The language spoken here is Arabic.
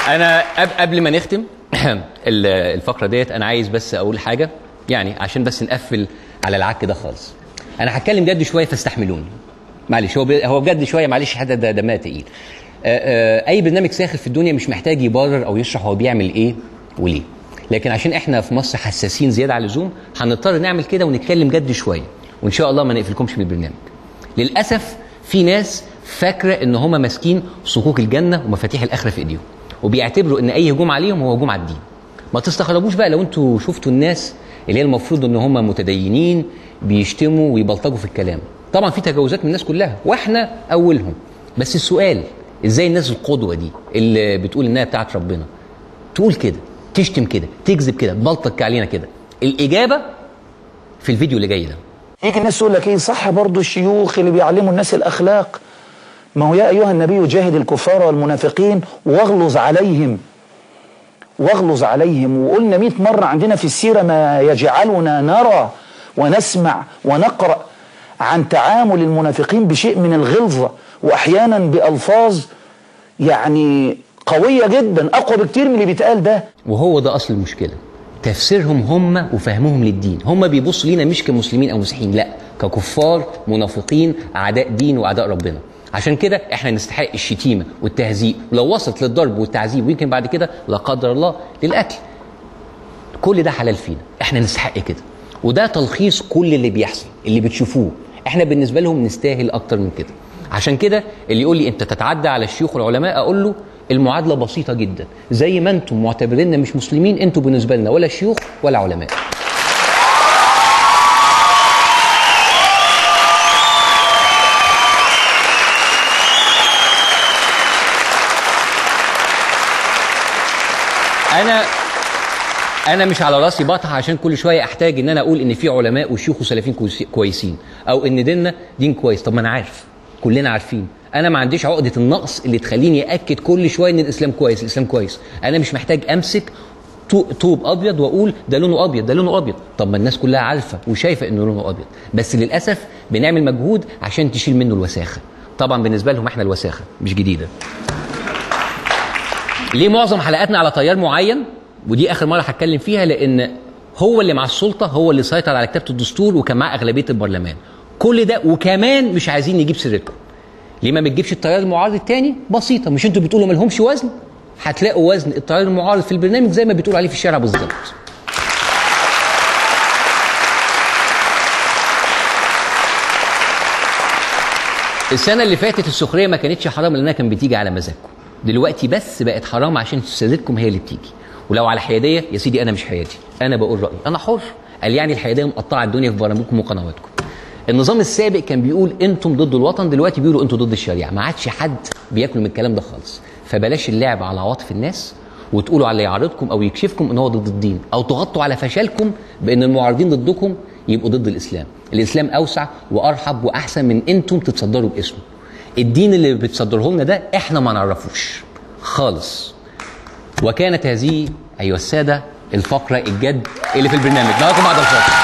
انا قبل ما نختم الفقره ديت انا عايز بس اقول حاجه، يعني عشان بس نقفل على العك ده خالص. انا هتكلم جد شويه فاستحملوني، معلش. هو بجد شويه، معلش، حد دمها تقيل. اي برنامج ساخر في الدنيا مش محتاج يبرر او يشرح هو بيعمل ايه وليه، لكن عشان احنا في مصر حساسين زياده عن اللزوم هنضطر نعمل كده ونتكلم جد شويه، وان شاء الله ما نقفلكمش من البرنامج. للاسف في ناس فاكره ان هم ماسكين صكوك الجنه ومفاتيح الاخره في ايديهم، وبيعتبروا ان اي هجوم عليهم هو هجوم على الدين. ما تستغربوش بقى لو انتوا شفتوا الناس اللي هي المفروض ان هم متدينين بيشتموا ويبلطجوا في الكلام. طبعا في تجاوزات من الناس كلها واحنا اولهم، بس السؤال ازاي الناس القدوه دي اللي بتقول انها بتاعت ربنا تقول كده، تشتم كده، تكذب كده، تبلطج علينا كده؟ الاجابه في الفيديو اللي جاي ده. يجي الناس تقول لك ايه، صح برضو الشيوخ اللي بيعلموا الناس الاخلاق، ما هو يا ايها النبي جاهد الكفار والمنافقين واغلظ عليهم، واغلظ عليهم. وقلنا 100 مره عندنا في السيره ما يجعلنا نرى ونسمع ونقرا عن تعامل المنافقين بشيء من الغلظه، واحيانا بالفاظ يعني قويه جدا، اقوى بكتير من اللي بيتقال ده. وهو ده اصل المشكله، تفسيرهم هم وفهمهم للدين. هم بيبصوا لينا مش كمسلمين او مسيحيين، لا، ككفار منافقين اعداء دين واعداء ربنا. عشان كده احنا نستحق الشتيمه والتهزيء، ولو وصلت للضرب والتعذيب ويمكن بعد كده لا قدر الله للقتل. كل ده حلال فينا، احنا نستحق كده. وده تلخيص كل اللي بيحصل اللي بتشوفوه، احنا بالنسبه لهم نستاهل اكتر من كده. عشان كده اللي يقول لي انت تتعدى على الشيوخ والعلماء، اقول له المعادله بسيطه جدا. زي ما انتم معتبريننا مش مسلمين، انتم بالنسبه لنا ولا شيوخ ولا علماء. انا مش على راسي بطح عشان كل شويه احتاج ان انا اقول ان في علماء وشيوخ وسلفيين كويسين، او ان ديننا دين كويس. طب ما انا عارف، كلنا عارفين. انا ما عنديش عقده النقص اللي تخليني اكد كل شويه ان الاسلام كويس، الاسلام كويس. انا مش محتاج امسك طوب ابيض واقول ده لونه ابيض، ده لونه ابيض. طب ما الناس كلها عارفه وشايفه انه لونه ابيض، بس للاسف بنعمل مجهود عشان تشيل منه الوساخه. طبعا بالنسبه لهم احنا الوساخه مش جديده. ليه معظم حلقاتنا على تيار معين؟ ودي اخر مره هتكلم فيها، لان هو اللي مع السلطه، هو اللي سيطر على كتابه الدستور وكان معاه اغلبيه البرلمان. كل ده وكمان مش عايزين نجيب سيرتكم. ليه ما بتجيبش التيار المعارض الثاني؟ بسيطه، مش انتوا بتقولوا ما لهمش وزن؟ هتلاقوا وزن التيار المعارض في البرنامج زي ما بتقولوا عليه في الشارع بالظبط. السنه اللي فاتت السخريه ما كانتش حرام لانها كانت بتيجي على مزاجكم. دلوقتي بس بقت حرام عشان سيادتكم هي اللي بتيجي. ولو على حياديه يا سيدي انا مش حيادي، انا بقول رايي، انا حر. قال يعني الحياديه مقطعه الدنيا في برامجكم وقنواتكم. النظام السابق كان بيقول انتم ضد الوطن، دلوقتي بيقولوا انتم ضد الشريعه. ما عادش حد بياكل من الكلام ده خالص. فبلاش اللعب على عواطف الناس وتقولوا على اللي يعارضكم او يكشفكم ان هو ضد الدين، او تغطوا على فشلكم بان المعارضين ضدكم يبقوا ضد الاسلام. الاسلام اوسع وارحب واحسن من انتم تتصدروا باسمه. الدين اللي بتصدره لنا ده احنا ما نعرفوش خالص. وكانت هذه ايها الساده الفقره الجد اللي في البرنامج. نراكم بعد الفاصل.